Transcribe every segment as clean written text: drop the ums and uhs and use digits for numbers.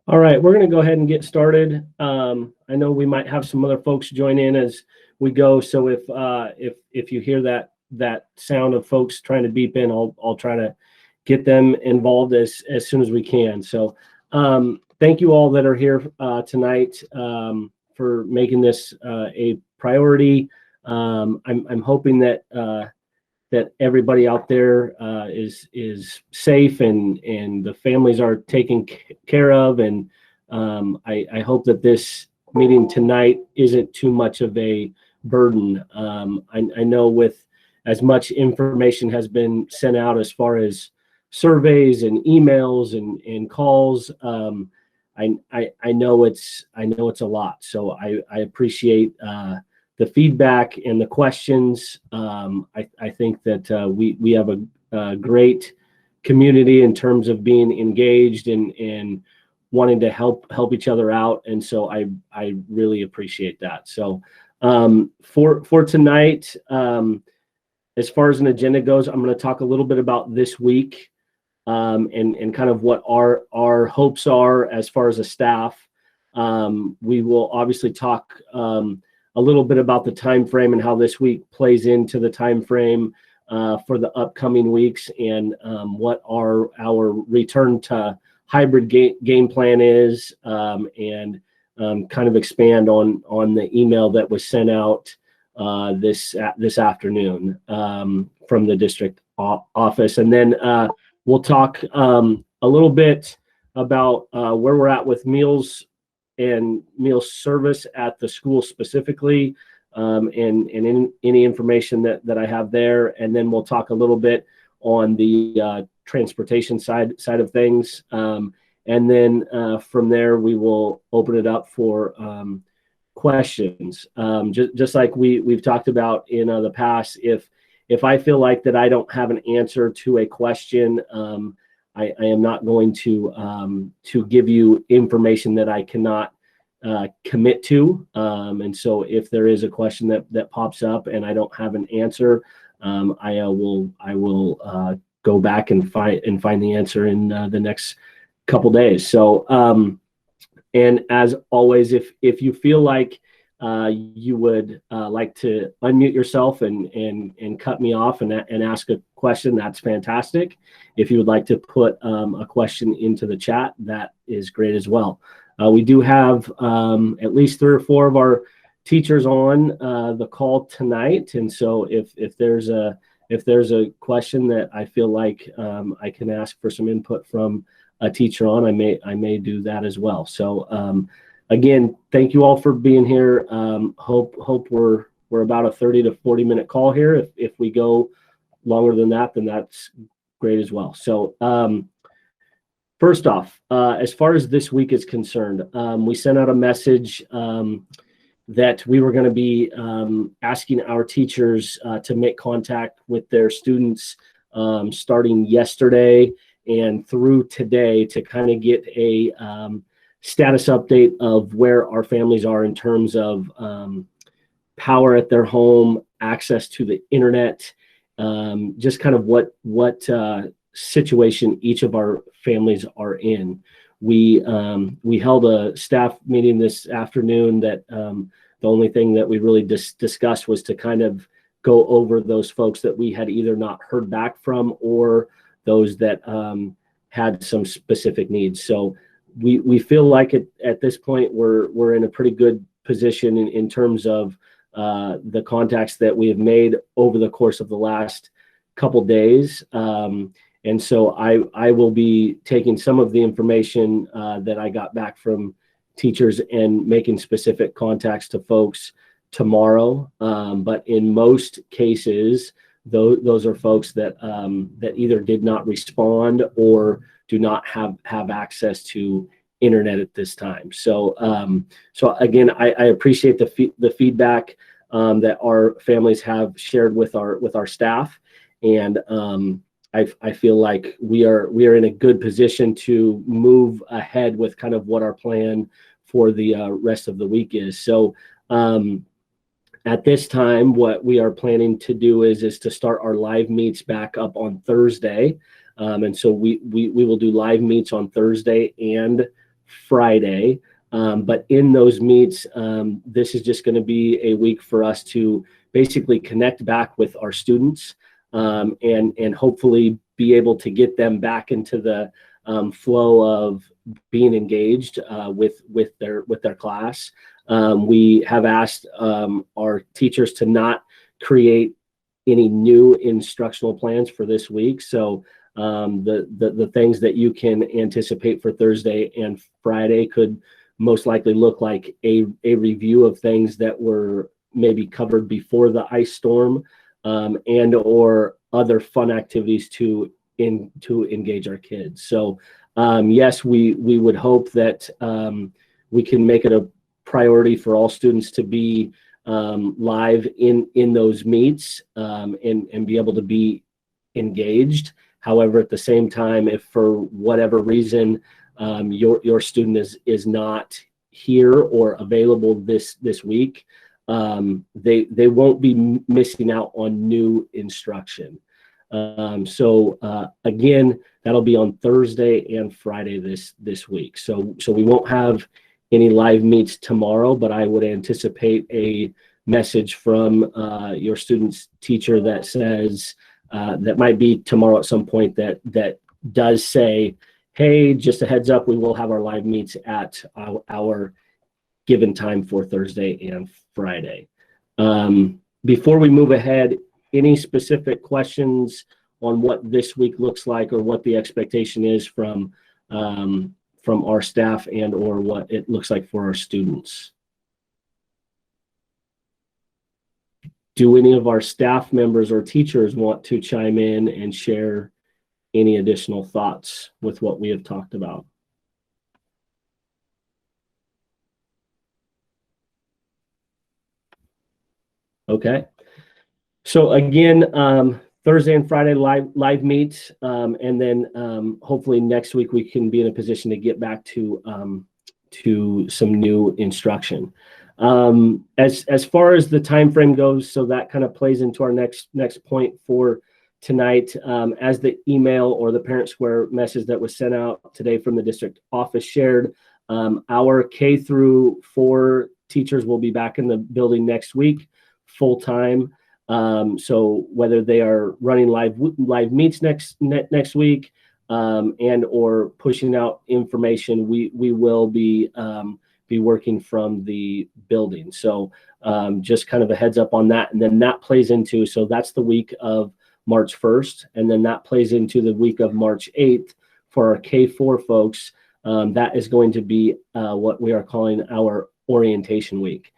All right, we're going to go ahead and get started. I know we might have some other folks join in as we go, so if you hear that sound of folks trying to beep in, I'll try to get them involved as soon as we can. So thank you all that are here tonight for making this a priority. I'm hoping that everybody out there is safe and the families are taken care of. And I hope that this meeting tonight isn't too much of a burden. I know with as much information has been sent out as far as surveys and emails and calls, I know it's a lot. So I appreciate the feedback and the questions. I think that we have a great community in terms of being engaged and wanting to help each other out, and so I really appreciate that. So for tonight, as far as an agenda goes, I'm going to talk a little bit about this week and kind of what our hopes are as far as a staff. We will obviously talk a little bit about the time frame and how this week plays into the time frame for the upcoming weeks, and what our return to hybrid game plan is, and kind of expand on the email that was sent out this afternoon from the district office. And then we'll talk a little bit about where we're at with meals and meal service at the school specifically, and any information that I have there. And then we'll talk a little bit on the transportation side of things. And then from there, we will open it up for questions. Just like we've talked about in the past, if I feel like that I don't have an answer to a question, I am not going to give you information that I cannot commit to. And so if there is a question that pops up and I don't have an answer, I will go back and find the answer in the next couple days. So and as always, if you feel like you would like to unmute yourself and cut me off and ask a question, that's fantastic. If you would like to put a question into the chat, that is great as well. We do have at least 3 or 4 of our teachers on the call tonight, and so if there's a question that I feel like I can ask for some input from a teacher on, I may do that as well. So again, thank you all for being here. Hope we're about a 30 to 40 minute call here. If we go longer than that, then that's great as well. So first off, as far as this week is concerned, we sent out a message that we were going to be asking our teachers to make contact with their students starting yesterday and through today to kind of get a status update of where our families are in terms of power at their home, access to the internet, just kind of what situation each of our families are in. We held a staff meeting this afternoon that the only thing that we really discussed was to kind of go over those folks that we had either not heard back from or those that had some specific needs. So we feel like at this point we're in a pretty good position in terms of the contacts that we have made over the course of the last couple days. And so I will be taking some of the information that I got back from teachers and making specific contacts to folks tomorrow. But in most cases, those are folks that either did not respond or do not have access to internet at this time. So again, I appreciate the feedback that our families have shared with our staff, and I feel like we are in a good position to move ahead with kind of what our plan for the rest of the week is. So at this time, what we are planning to do is to start our live meets back up on Thursday. And so we will do live meets on Thursday and Friday. But in those meets, this is just going to be a week for us to basically connect back with our students, and hopefully be able to get them back into the flow of being engaged with their class. We have asked our teachers to not create any new instructional plans for this week. So the things that you can anticipate for Thursday and Friday could most likely look like a review of things that were maybe covered before the ice storm, and or other fun activities to engage our kids. So yes, we would hope that we can make it a priority for all students to be live in those meets, and be able to be engaged. However, at the same time, if for whatever reason your student is not here or available this week, they won't be missing out on new instruction. So again, that'll be on Thursday and Friday this week. So we won't have any live meets tomorrow, but I would anticipate a message from your student's teacher that says, that might be tomorrow at some point, that does say, hey, just a heads up, we will have our live meets at our given time for Thursday and Friday. Before we move ahead, any specific questions on what this week looks like, or what the expectation is from our staff, and or what it looks like for our students? Do any of our staff members or teachers want to chime in and share any additional thoughts with what we have talked about? Okay. So again, Thursday and Friday live meets, and then hopefully next week we can be in a position to get back to some new instruction. As far as the time frame goes, so that kind of plays into our next point for tonight. As the email or the Parent Square message that was sent out today from the district office shared, our K through 4 teachers will be back in the building next week full time. So whether they are running live meets next week, and or pushing out information, we will be working from the building. So just kind of a heads up on that. And then that plays into, so that's the week of March 1st. And then that plays into the week of March 8th for our K4 folks. That is going to be what we are calling our orientation week.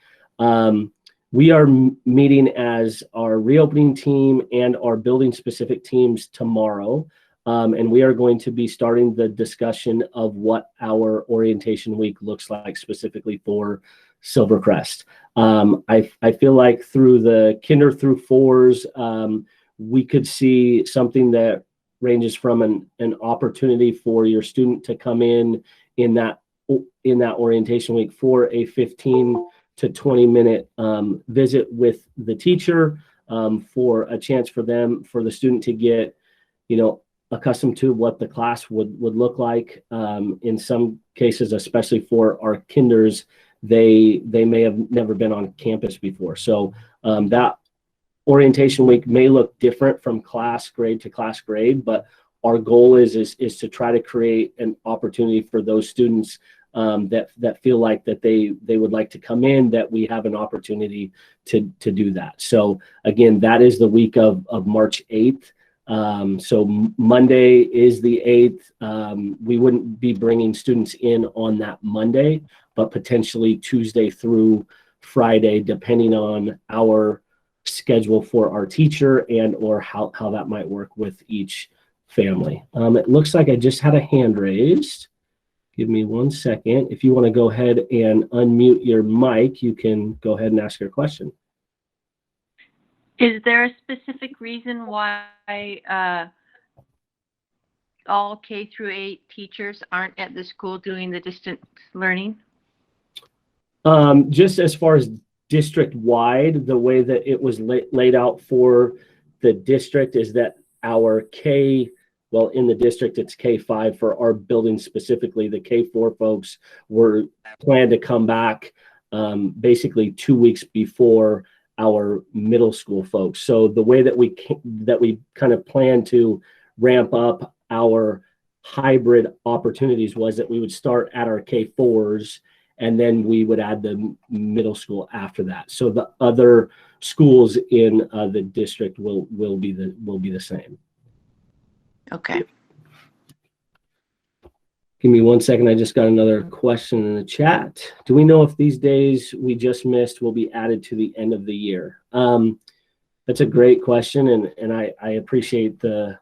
We are meeting as our reopening team and our building specific teams tomorrow. And we are going to be starting the discussion of what our orientation week looks like specifically for Silver Crest. I feel like through the kinder through 4s, we could see something that ranges from an opportunity for your student to come in that orientation week for a 15 to 20 minute visit with the teacher, for a chance for the student to get, accustomed to what the class would look like. In some cases, especially for our kinders, they may have never been on campus before. So that orientation week may look different from class grade to class grade, but our goal is to try to create an opportunity for those students that feel like that they would like to come in, that we have an opportunity to do that. So again, that is the week of March 8th. So Monday is the 8th. We wouldn't be bringing students in on that Monday, but potentially Tuesday through Friday, depending on our schedule for our teacher and or how that might work with each family. It looks like I just had a hand raised. Give me 1 second. If you want to go ahead and unmute your mic, you can go ahead and ask your question. Is there a specific reason why all K through 8 teachers aren't at the school doing the distance learning? Just as far as district-wide, the way that it was laid out for the district is that our K Well, in the district, it's K-5 for our building specifically. The K-4 folks were planned to come back basically 2 weeks before our middle school folks. So the way that we kind of plan to ramp up our hybrid opportunities was that we would start at our K-4s and then we would add the middle school after that. So the other schools in the district will be the same. Okay. Give me 1 second. I just got another question in the chat. Do we know if these days we just missed will be added to the end of the year? That's a great question, and I appreciate the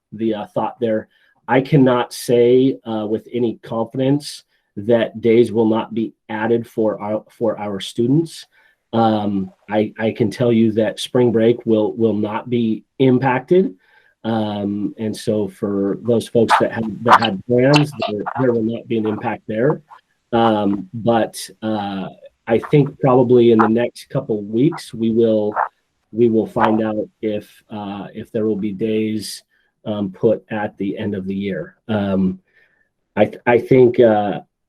thought there. I cannot say with any confidence that days will not be added for our students. I can tell you that spring break will not be impacted. And so for those folks that had plans, there will not be an impact there. But I think probably in the next couple of weeks we will find out if there will be days put at the end of the year.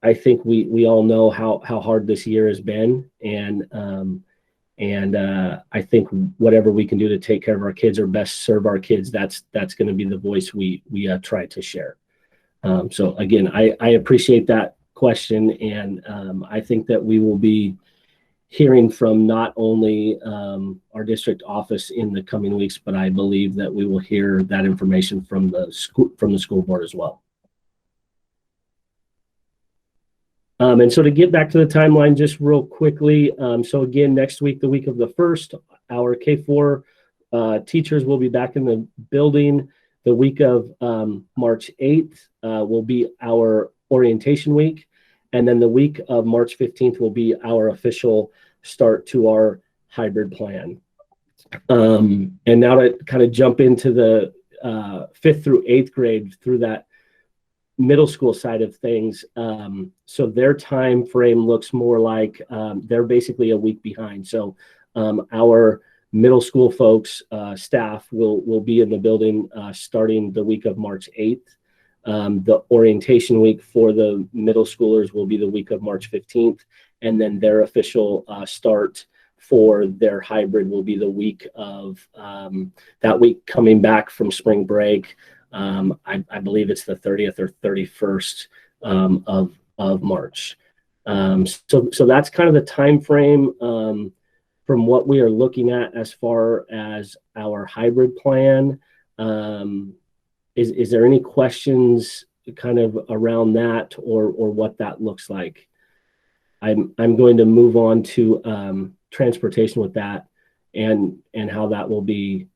I think we all know how hard this year has been, and I think whatever we can do to take care of our kids or best serve our kids, that's going to be the voice we try to share. So again, I appreciate that question, and I think that we will be hearing from not only our district office in the coming weeks, but I believe that we will hear that information from the school board as well. And so to get back to the timeline just real quickly, so again, next week, the week of the 1st, our K-4 teachers will be back in the building. The week of March 8th will be our orientation week. And then the week of March 15th will be our official start to our hybrid plan. And now to kind of jump into the 5th through 8th grade through that middle school side of things. So their time frame looks more like they're basically a week behind. So our middle school folks, staff will be in the building starting the week of March 8th. The orientation week for the middle schoolers will be the week of March 15th. And then their official start for their hybrid will be the week of that week coming back from spring break. I believe it's the 30th or 31st of March. So that's kind of the time frame from what we are looking at as far as our hybrid plan. Is there any questions kind of around that or what that looks like? I'm going to move on to transportation with that and how that will be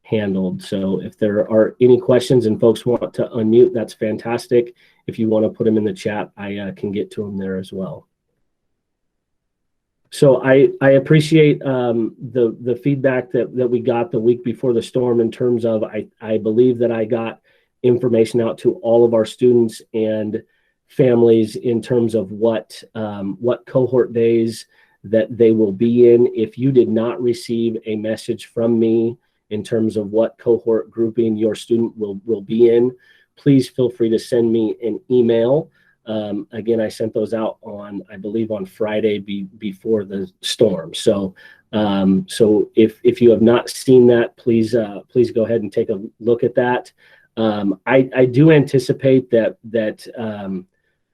handled. So if there are any questions and folks want to unmute, that's fantastic. If you want to put them in the chat, I can get to them there as well. So I appreciate the feedback that we got the week before the storm in terms of I believe that I got information out to all of our students and families in terms of what cohort days that they will be in. If you did not receive a message from me in terms of what cohort grouping your student will be in, please feel free to send me an email. Again, I sent those out I believe on Friday before the storm. So if you have not seen that, please go ahead and take a look at that. I do anticipate that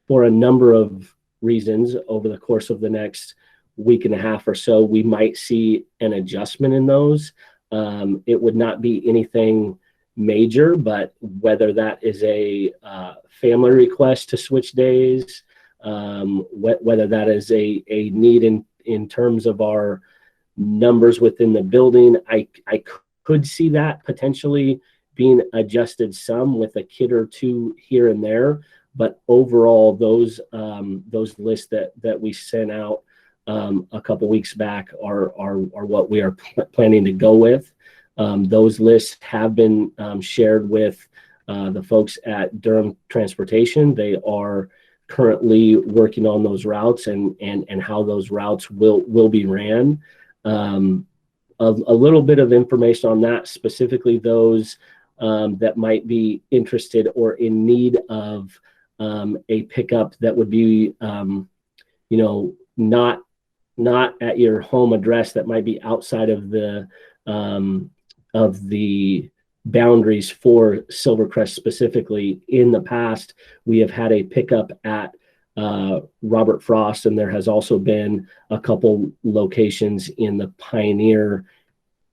for a number of reasons over the course of the next week and a half or so, we might see an adjustment in those. It would not be anything major, but whether that is a family request to switch days, whether that is a need in terms of our numbers within the building, I could see that potentially being adjusted some with a kid or two here and there. But overall, those lists that we sent out a couple weeks back are what we are planning to go with. Those lists have been shared with the folks at Durham Transportation. They are currently working on those routes and how those routes will be ran. A little bit of information on that, specifically those that might be interested or in need of a pickup that would be, not at your home address, that might be outside of the boundaries for Silvercrest specifically. In the past, we have had a pickup at Robert Frost, and there has also been a couple locations in the Pioneer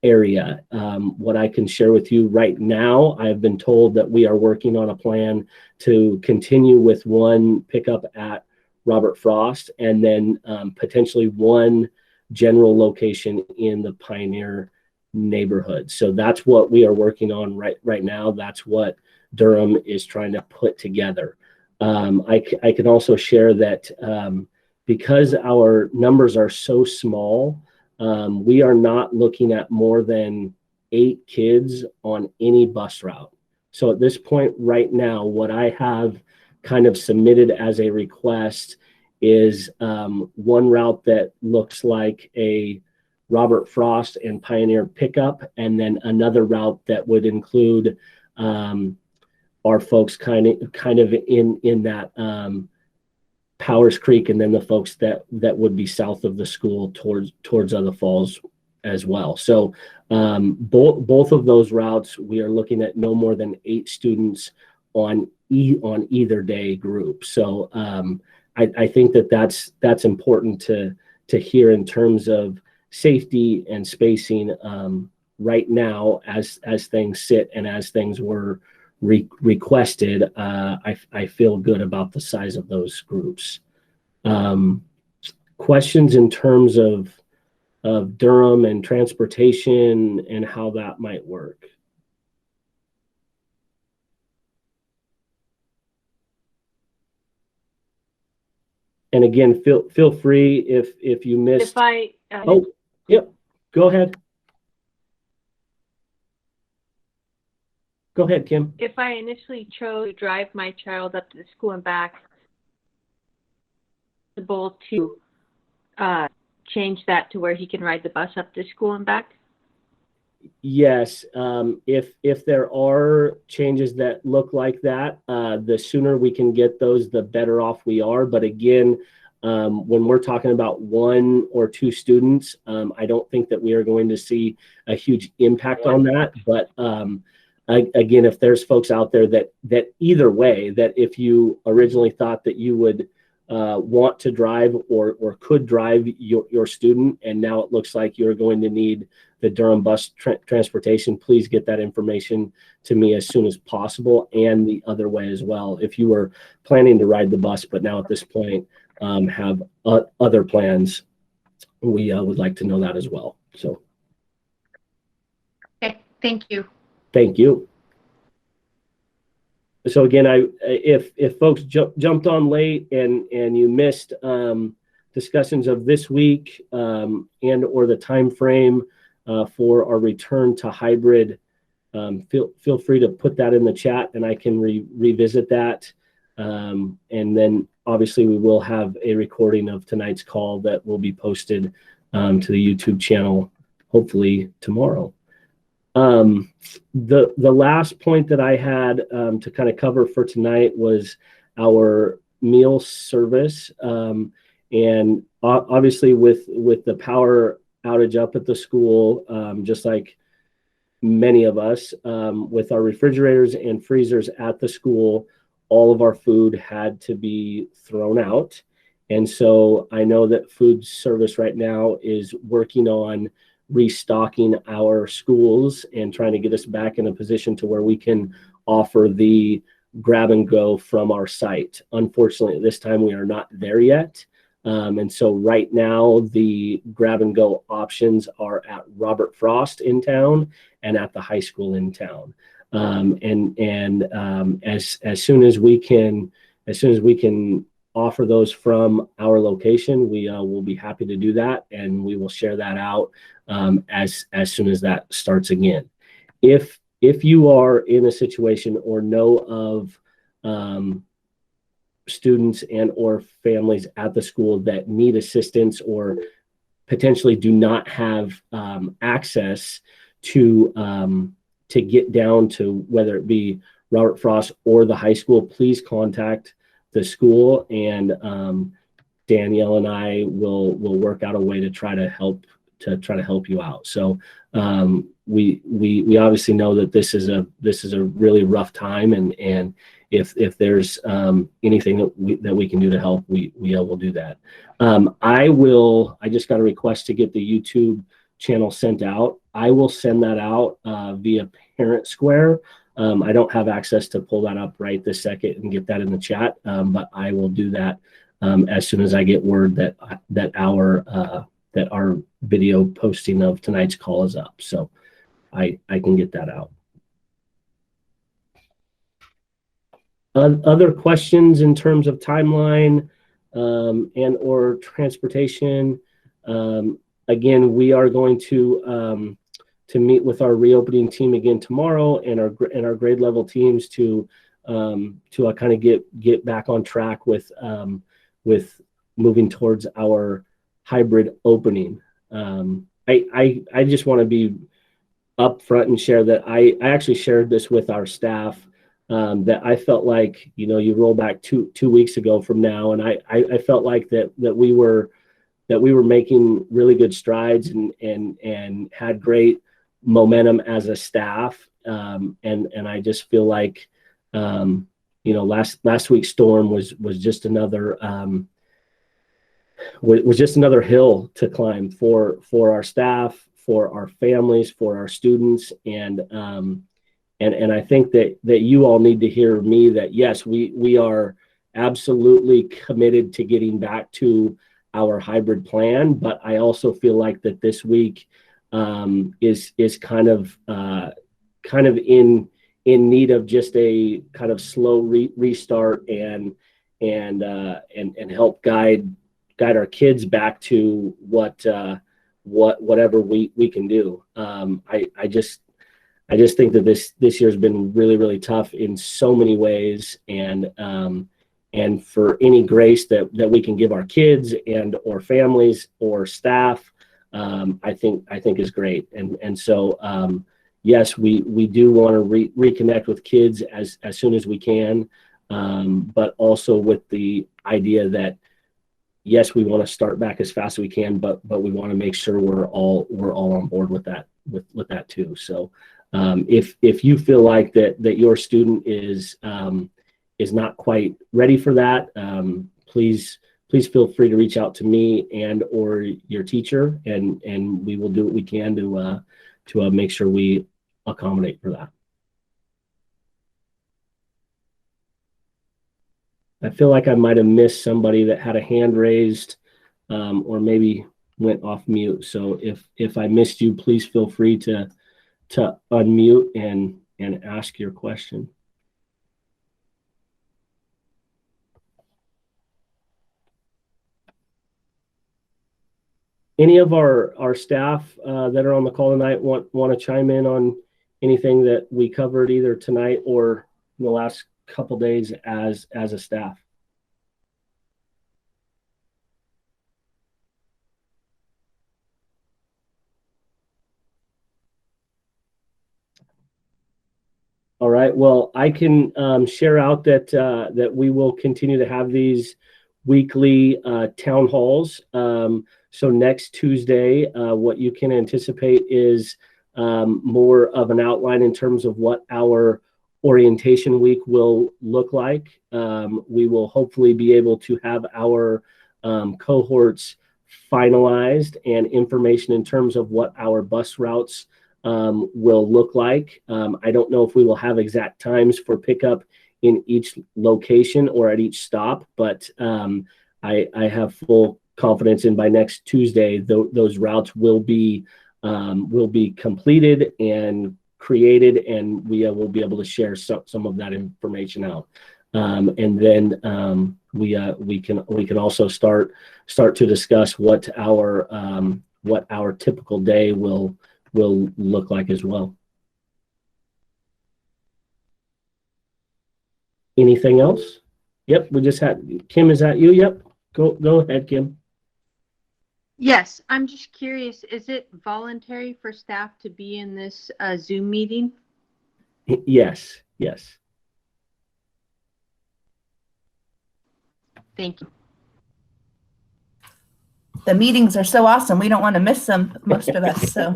area. What I can share with you right now, I've been told that we are working on a plan to continue with one pickup at Robert Frost, and then potentially one general location in the Pioneer neighborhood. So that's what we are working on right now. That's what Durham is trying to put together. I can also share that because our numbers are so small, we are not looking at more than 8 kids on any bus route. So at this point right now, what I have kind of submitted as a request is one route that looks like a Robert Frost and Pioneer pickup, and then another route that would include our folks kind of in that Powers Creek, and then the folks that would be south of the school towards other falls as well. So both of those routes, we are looking at no more than 8 students on either day group. So I think that's important to hear in terms of safety and spacing right now as things sit and as things were requested. I feel good about the size of those groups. Questions in terms of Durham and transportation and how that might work? And again, feel free if you missed. Oh, yep. Go ahead. Go ahead, Kim. If I initially chose to drive my child up to the school and back, possible to change that to where he can ride the bus up to school and back? Yes. If there are changes that look like that, the sooner we can get those, the better off we are. But again, when we're talking about 1 or 2 students, I don't think that we are going to see a huge impact on that. But again, if there's folks out there that either way, that if you originally thought that you would want to drive or could drive your student, and now it looks like you're going to need the Durham bus transportation, please get that information to me as soon as possible, and the other way as well. If you were planning to ride the bus, but now at this point have other plans, we would like to know that as well. So. Okay, thank you. Thank you. So again, if folks jumped on late and you missed discussions of this week and or the time frame for our return to hybrid, feel free to put that in the chat, and I can revisit that. And then obviously we will have a recording of tonight's call that will be posted to the YouTube channel hopefully tomorrow. The last point that I had to kind of cover for tonight was our meal service. And obviously with the power outage up at the school, just like many of us, with our refrigerators and freezers at the school, all of our food had to be thrown out. And so I know that food service right now is working on restocking our schools and trying to get us back in a position to where we can offer the grab and go from our site. Unfortunately, at this time, we are not there yet. And so right now, the grab and go options are at Robert Frost in town and at the high school in town. As soon as we can offer those from our location, we will be happy to do that, and we will share that out as soon as that starts again. If you are in a situation or know of students and or families at the school that need assistance or potentially do not have access to to get down to whether it be Robert Frost or the high school, please contact the school, and Danielle and I will work out a way to try to help you out. So we obviously know that this is a really rough time, and if there's anything that we can do to help, we will do that. I just got a request to get the YouTube channel sent out. I will send that out via Parent Square. I don't have access to pull that up right this second and get that in the chat, but I will do that as soon as I get word that our video posting of tonight's call is up. So I can get that out. Other questions in terms of timeline and or transportation? Again, we are going to meet with our reopening team again tomorrow, and our grade level teams to kind of get back on track with moving towards our hybrid opening. I just want to be upfront and share that I actually shared this with our staff, that I felt like, you roll back two weeks ago from now, and I felt like that we were making really good strides and had great momentum as a staff, and I just feel like last week's storm was just another hill to climb for our staff, for our families, for our students, and I think that you all need to hear me that yes, we are absolutely committed to getting back to our hybrid plan, but I also feel like that this week is kind of in need of just a kind of slow restart and help guide our kids back to whatever we can do. I just think that this year's been really, really tough in so many ways, and for any grace that we can give our kids and or families or staff, I think is great. And so yes, we do want to reconnect with kids as soon as we can, but also with the idea that yes, we want to start back as fast as we can, but we want to make sure we're all on board with that too. So if you feel like that your student is not quite ready for that, please feel free to reach out to me and or your teacher, and we will do what we can to make sure we accommodate for that. I feel like I might have missed somebody that had a hand raised, or maybe went off mute. So if I missed you, please feel free to unmute and ask your question. Any of our staff that are on the call tonight want to chime in on anything that we covered either tonight or in the last couple days as a staff? All right. Well, I can share out that we will continue to have these weekly town halls. So next Tuesday, what you can anticipate is more of an outline in terms of what our orientation week will look like. We will hopefully be able to have our cohorts finalized and information in terms of what our bus routes will look like. I don't know if we will have exact times for pickup in each location or at each stop, but I have full confidence in by next Tuesday those routes will be completed and created, and we will be able to share some of that information out. And then we can also start to discuss what our typical day will look like as well. Anything else? Yep, we just had Kim. Is that you? Yep. Go ahead, Kim. Yes, I'm just curious, is it voluntary for staff to be in this Zoom meeting? Yes, yes. Thank you. The meetings are so awesome. We don't want to miss them, most of us. So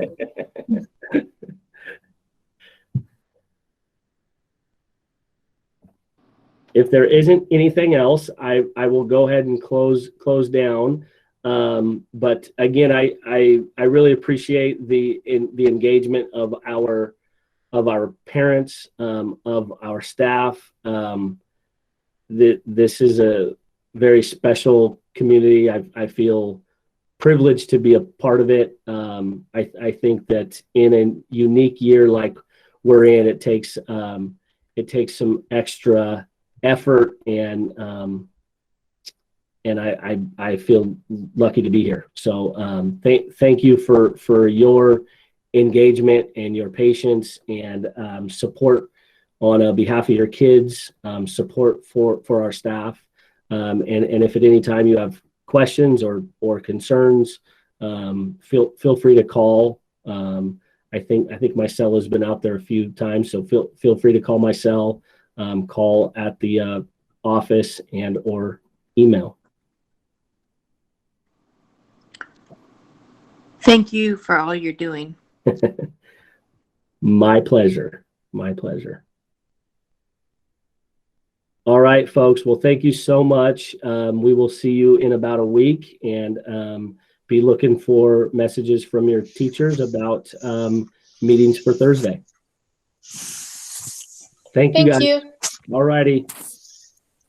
If there isn't anything else, I will go ahead and close down. But again, I really appreciate the engagement of our parents, of our staff. This is a very special community. I feel privileged to be a part of it. I think that in a unique year like we're in, it takes some extra effort, and I feel lucky to be here. So thank you for your engagement and your patience and support on behalf of your kids, support for our staff, and if at any time you have questions or concerns, feel free to call. I think my cell has been out there a few times, so feel free to call my cell, call at the office, and or email. Thank you for all you're doing. My pleasure. My pleasure. All right, folks. Well, thank you so much. We will see you in about a week, and be looking for messages from your teachers about meetings for Thursday. Thank you, guys. Thank you. All righty.